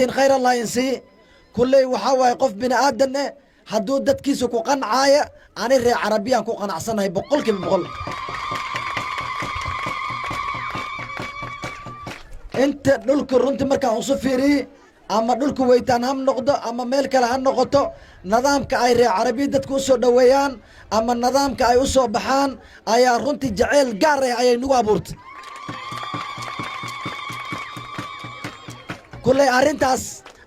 خير الله ينسي كل وحاوي قف بني آدم حدود دتكيسو كو قنعايا أنا ري عربيا كو قنعصنا هي بقول كيف بقول أنت دولك رنت مركا عصفيري أما دولك ويتان هم نقطة أما ملك لها نقطة نظام كأي ري عربي دتكو سو دويان أما النظام كأي أسو بحان أيا رنت جعل قاري أيا نوابورت كل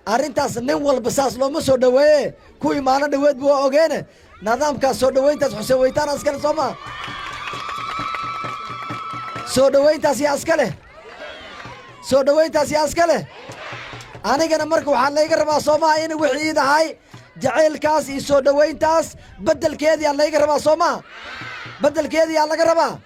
أرنتاس نول بساس لو مسو دوي كوي مانا دويت بو أوجينه نظام كسو دوين تاس حسين ويتان أسكال سوما سو دوين تاس يا أسكاله سو دوين تاس يا أسكاله أنا كنا مركو حالي قربا سوما إني وحيد هاي جعل كاس يسو دوين تاس بدل كيدي الله يقربا سوما بدل كيدي الله قربا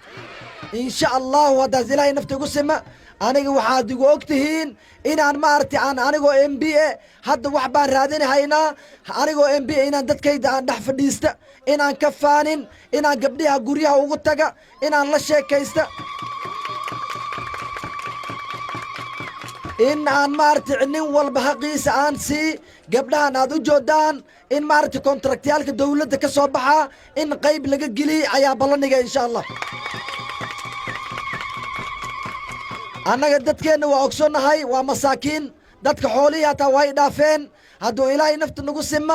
إن شاء الله ودا زلاي نفتي قسمة أنا waxaad igu ogtihiin inaan maartay anigoo MBA hadda wax baan raadinahaynaa anigoo MBA inaan dadkayda aan dhex fadhiista inaan ka faanin inaan gabdhaha guryaha ugu taga inaan la sheekaysta in aan maartay nin walba xaqiisa aan si gabdhahan aad u joodaan in maartay kontraktiyalka dawladda ka soo baxa in qayb laga geliyo ayaa balaniga insha Allah أنا قدت كأنه وأقصنا هاي ومساكين دتك حولي هتا واي دافين هادو إلهي نفط نقسم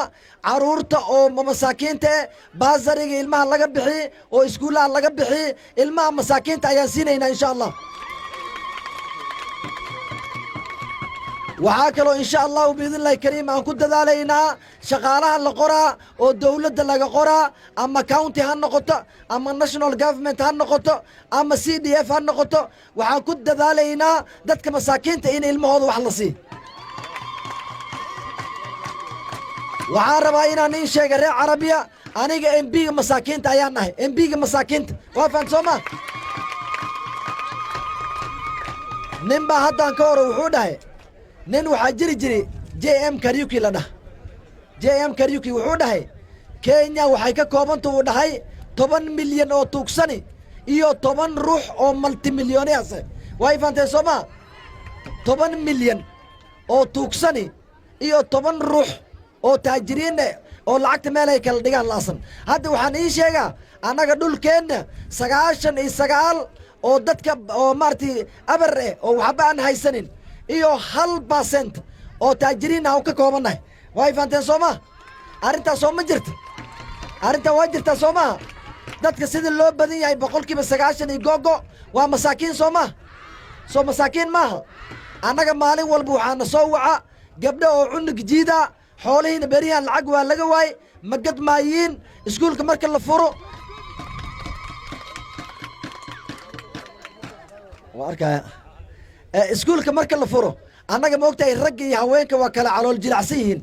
عرورته أو مساكين ته بازاري الماء لقى بحي أو إسكولا لقى بحي الماء مساكين ته ياسينينا إن شاء الله وعاكلوا إن شاء الله وبإذن الله الكريم أن كنت علينا شغالها القرى والدولة اللي قرى أما كاونتي هالنقطة أما الناشونال جافمنت هالنقطة أما CDF هالنقطة وعن كنت علينا دتك مساكين تين الموضوع وحلصي وعارب أينا نيشة قرية عربية أنا MB مساكين تيانا MB مساكين وافن سوما نمبا هذا كورو وحوده nin waxaa jiri jiray JM Kariuki la dhah JM Kariuki wuxuu dhahay Kenya waxay ka koobantahay uu dhahay 10 milyan oo tuugsani iyo 10 ruux oo multimillionaires way faantay Soomaa 10 milyan oo tuugsani iyo 10 ruux oo taajiriin oo lacagta meel ay kala dhigaan laasan hadda waxaan ii sheegaa anaga dhulkeena 99 oo dadka oo maartii abar oo waxba aan haysanin iyo 1% oo taajiriin ah oo ka koobanahay way faanteen Soomaa arinta soo ma jirto arinta waa jirta Soomaa dadka sida loo badan yahay 90% iyo gogo waa masaakiin Soomaa soo masaakiin maaha anaga maalin walba waxaan soo waca gabdho oo cunug jiida xoolahiina bariyan lacag waa laga waay magad maayin iskuulka marka la furo warka iskuulka marka la furo annaga ma ogtahay rag iyo haweenka waa kala calool jilacsan yihiin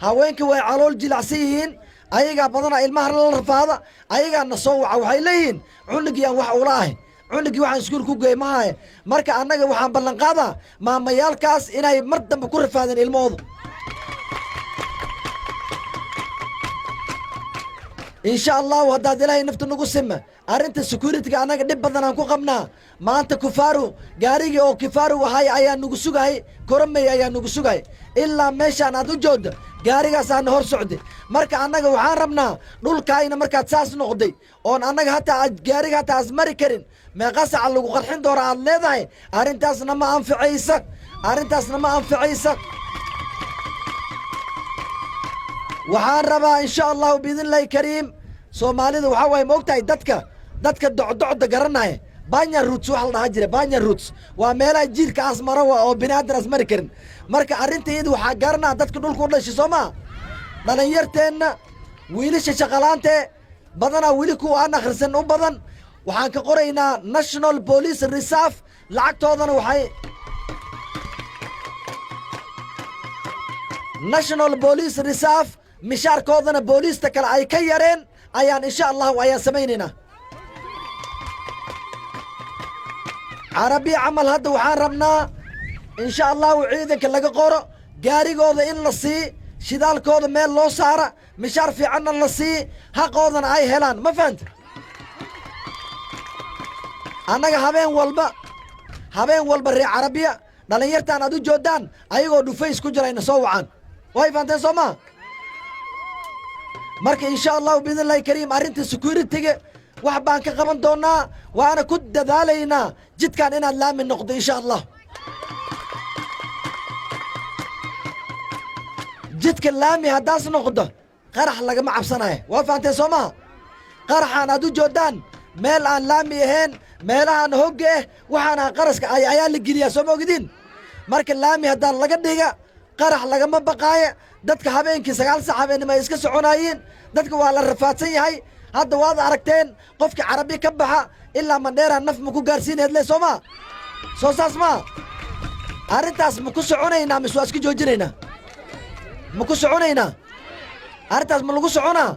haweenka way calool jilacsan yihiin ayaga badana ilmaha la rafaada ayaga na soo waca waxay leeyihiin cunugii aan wax ula ahay cunugii waxaan iskuul ku geey maahay marka annaga waxaan ballan qaadaa maamayaalkaas inay mar dambe ku rafaadeen ilmoodu إن شاء الله وهذا دلائي نفط نقسم أرنت السكوريتي أنا قد بدنا نكون قمنا ما أنت كفارو جاري أو كفارو وهاي أيا نقصوج هاي كرمي أيا نقصوج هاي إلا ماشي أنا دوجود جاري جالس هور سعودي مرك أنا جوعان ربنا نقول كاين مرك أساس نقدي أون أنا حتى جاري حتى أزمري كرين ما قاس على وقرحين دور على ذاي أرنت أصلا ما أنفع عيسى أرنت أصلا ما أنفع عيسى waxaan rabaa insha Allah biidin Allah kariim Soomaalida waxa way moogtahay dadka docda garanaya banya roots waxa la dhahaa jiray banya roots waa meelaha jiirka asmara oo binaadar asmari karin marka arinteedu waxa garanaa dadka dhulka u dhashay Soomaa dhalinyarteena wiilasha shaqalaante badana wiili ku aan akhrisan u badan waxaan ka qoraynaa National Police Reserve lacagtoodana waxay National Police Reserve مشار كودنا بوليس تكل أي كيرين أيان إن شاء الله وأيان سميننا عربي عمل هذا وحان ربنا إن شاء الله وعيدك لقى قرأ جاري كودا إن لصي شدال كودا ميل لو سارة مشار في عنا لصي ها كودنا أي هلان ما فهمت أنا هبين والبا ري عربية dhalinyartaan aad u joodaan ayagoo dhufays ku jirayna soo wacaan way fahanteen soo maa marka insha allahu biidnillahi kariim arrinta security-ga wax baan ka qaban doonaa waana ku dadaalaynaa jidkan inaad laami noqdo insha allah jidka laami haddaas noqdo qarax lagama cabsanayo waa fahanteen soo maa qaraxaan aad u joodaan meel aan laami ahayn meelahaan hogga ah waxaana qaraska ayaa la geliyaa soo ma ogdiin marka laami haddaan laga dhiga qarax lagama baqaayo dadka habeenkii 9 saac habeenimo ay iska soconaayeen dadka waa la rafaadsan yahay hadda waad aragteen qofka carabi ka baxa ilaa mandheera naf ma ku gaarsiineed le soo ma soo saas ma arrintaas ma ku soconaynaa mise waa iska joojinaynaa ma ku soconaynaa arrintaas ma lagu soconaa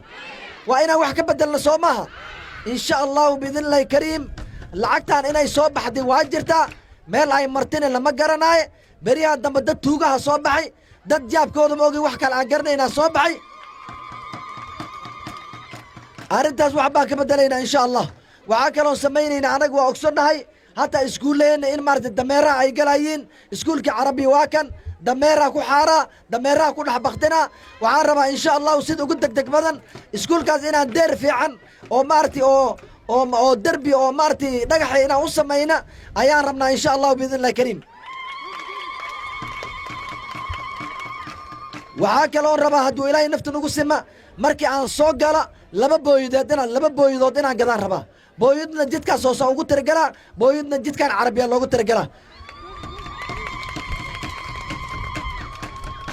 waa inaan wax ka bedelno soo maaha insha allahu biidnillahi kariim lacagtaan inay soo baxday waa jirtaa meel ay martina lama garanaayo beriyahan dambe dad tuugaha soo baxay dad jaabkooda ma ogi wax kale aan garanaynaa soo baxay arrintaas wax baan ka bedelaynaa insha allah waxaa kaloon samaynaynaa anaga waa ogsonahay hataa iskuullaheenna in maarata dameeraha ay galayiin iskuulkii carabiya waa kan dameeraha ku xaaraa dameeraha ku dhex baktinaa waxaan rabaa insha allahu sida ugu degdeg badan iskuulkaas inaan deer fiican oo maarati oo derbi oo maarati dhagaxa inaan u samayna ayaan rabnaa insha allahu biidnillahi kariim waxaa kaloon rabaa hadduu ilaahay nafta nagu sima markii aan soo gala laba booyadood inaan gadaan rabaa booyadna jidkaas hoosa ugu tiragalaa booyadna jidkaan carabiya loogu tiragalaa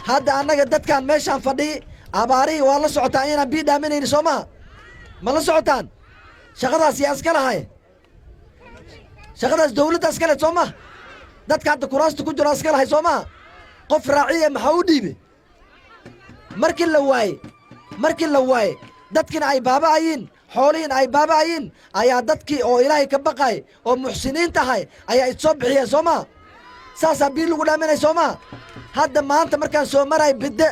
hadda annaga dadkaan meeshaan fadhiyi abaarihii waa la socotaan inaan bii dhaaminayni soo maha ma la socotaan shaqadaas yaa iska lahay shaqadaas dawladda iska leh soo maha dadka hadda kuraasta ku jiro iska lahay soo maha qof raaciya maxaa u dhiibe markii la waaye dadkiina ay baaba'ayiin xoolihiina ay baaba'ayiin ayaa dadkii oo ilaahay ka baqay oo muxsiniin tahay ayaa issoo bixiyeen soo maha saasaa bii lagu dhaaminay soo maha hadda maanta markaan soo maray bidde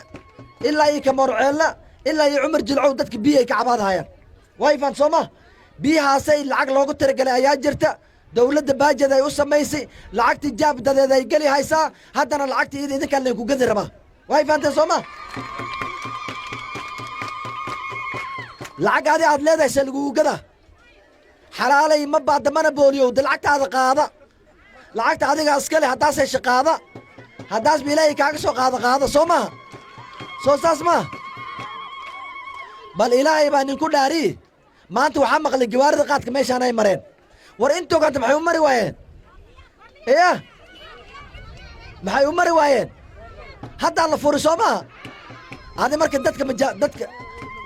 ilaa iyo kamoorceella ilaa iyo cumar jilcow dadka biyay ka cabaadahayaan wayfaan soo ma biyahaasay lacag loogu tiragalay ayaa jirta dawladda baajada ay u samaysay lacagtii jaabdadeeda ay geli haysaa haddana lacagtii idinkaan laynku gedi rabaa wayfaanteen soo ma lacag adi aad leedahay se lagugu gadaa xalaalay ma baadda mana booliyowda lacagtaada qaada lacagta adigaa iska leh haddaas hesha qaada haddaas ba ilaahay kaaga soo qaada soo maha soo saas maha bal ilaahay baa ninku dhaari maanta waxaa maqlay gawaarida qaadka meeshaan ay mareen war intooganta maxay u mari waayeen iya maxay u mari waayeen haddaa la furi soo maha adi marka dadka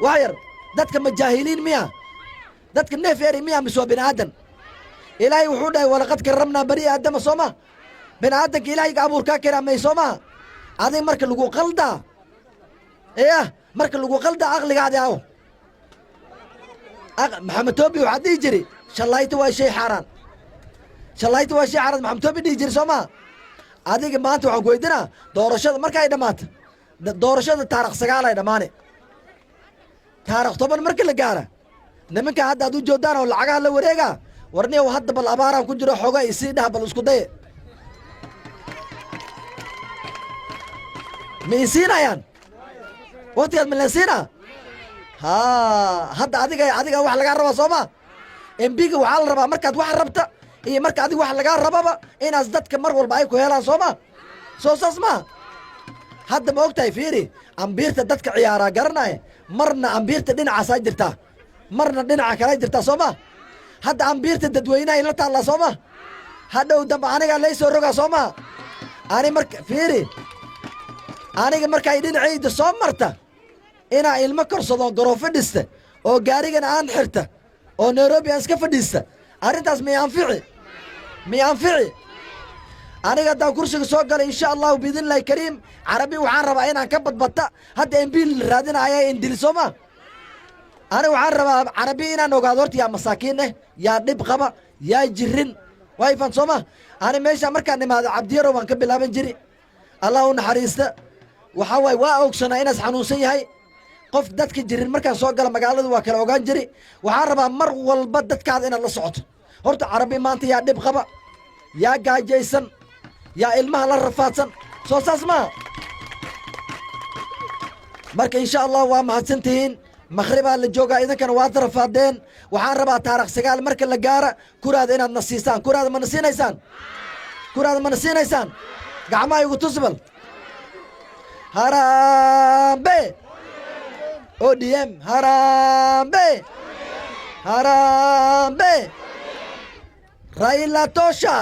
wax yar dadka majaahiliin miya dadka neef eri miya mise waa bini aadan ilaahay wuxuu dhahay walaqad karramnaa bani aadama soo ma bini aadanka ilaahayga abuurkaa karaamay soo maha adig marka lagu qaldaa iya marka lagu qaldaa aqligaadi aw maxamed toobi waxaa dhihi jiri shallayta waa shay xaaraan maxamed toobi dhihi jiri soo maha adiga maanta waxaan ku weydinaa doorashada markaay dhammaato doorashada taarikh 9 ay dhammaane taarikh 10 marka la gaara nimanka hadda aad u joodaan oo lacagaha la wareegaa warniyow hadda bal abaaraan ku jiro xoogaa isii dhaha bal isku daye ma isiinayaan waktigaad ma lasiina hadda adiga wax lagaa rabaa soo ma embiga waxaa la rabaa markaad wax rabta iyo marka adiga wax lagaa rababa inaas dadka mar walba ay ku helaan soo ma soo saas ma hadda ma ogtahay fiiri ambiirta dadka ciyaaraa garanaya marna ambiirta dhinacaasaa jirtaa marna dhinaca kala jirtaa soo ma hadda ambiirta dadweynahay la taallaa soo ma hadhow dambe anigaa laysoo rogaa soo ma ani marka fiiri aniga markay dhinacayda soo marta inaa ilmo korsado garoofo dhista oo gaarigana aan xirta oo nairobi aan iska fadhiista arrintaas miy anfici aniga haddaan kursiga soo galay insha allahu biidnillahi kariim carabi waxaan rabaa inaan ka badbata hadda embil raadinaya indili soo ma aniga waxaan rabaa carabi inaan ogaado horta yaa masaakiin yaa dhib qaba yaa jirin wayfan soo ma ani meesha markaan imaado cabdiyarow baan ka bilaaban jiri allah u naxariista waxaa waaye waa ogsanaa inaas xanuunsan yahay qof dadka jirin markaan soo gala magaalada waa kala ogaan jiri waxaan rabaa mar walba dadkaada inaad la socoto horta carabi maanta yaa dhib qaba yaa gaajaysan yaa ilmaha la rafaadsan soo saas maa marka insha allah waa mahadsantihiin maqhribaa la joogaa idinkana waad rafaadeen waxaan rabaa taarikh 9 marka la gaara kuraada inaad na siisaan kuraada ma na siinaysaan kuraada ma na siinaysaan gacmaha igu tusbal harambe ODM harambe harambe Raila tosha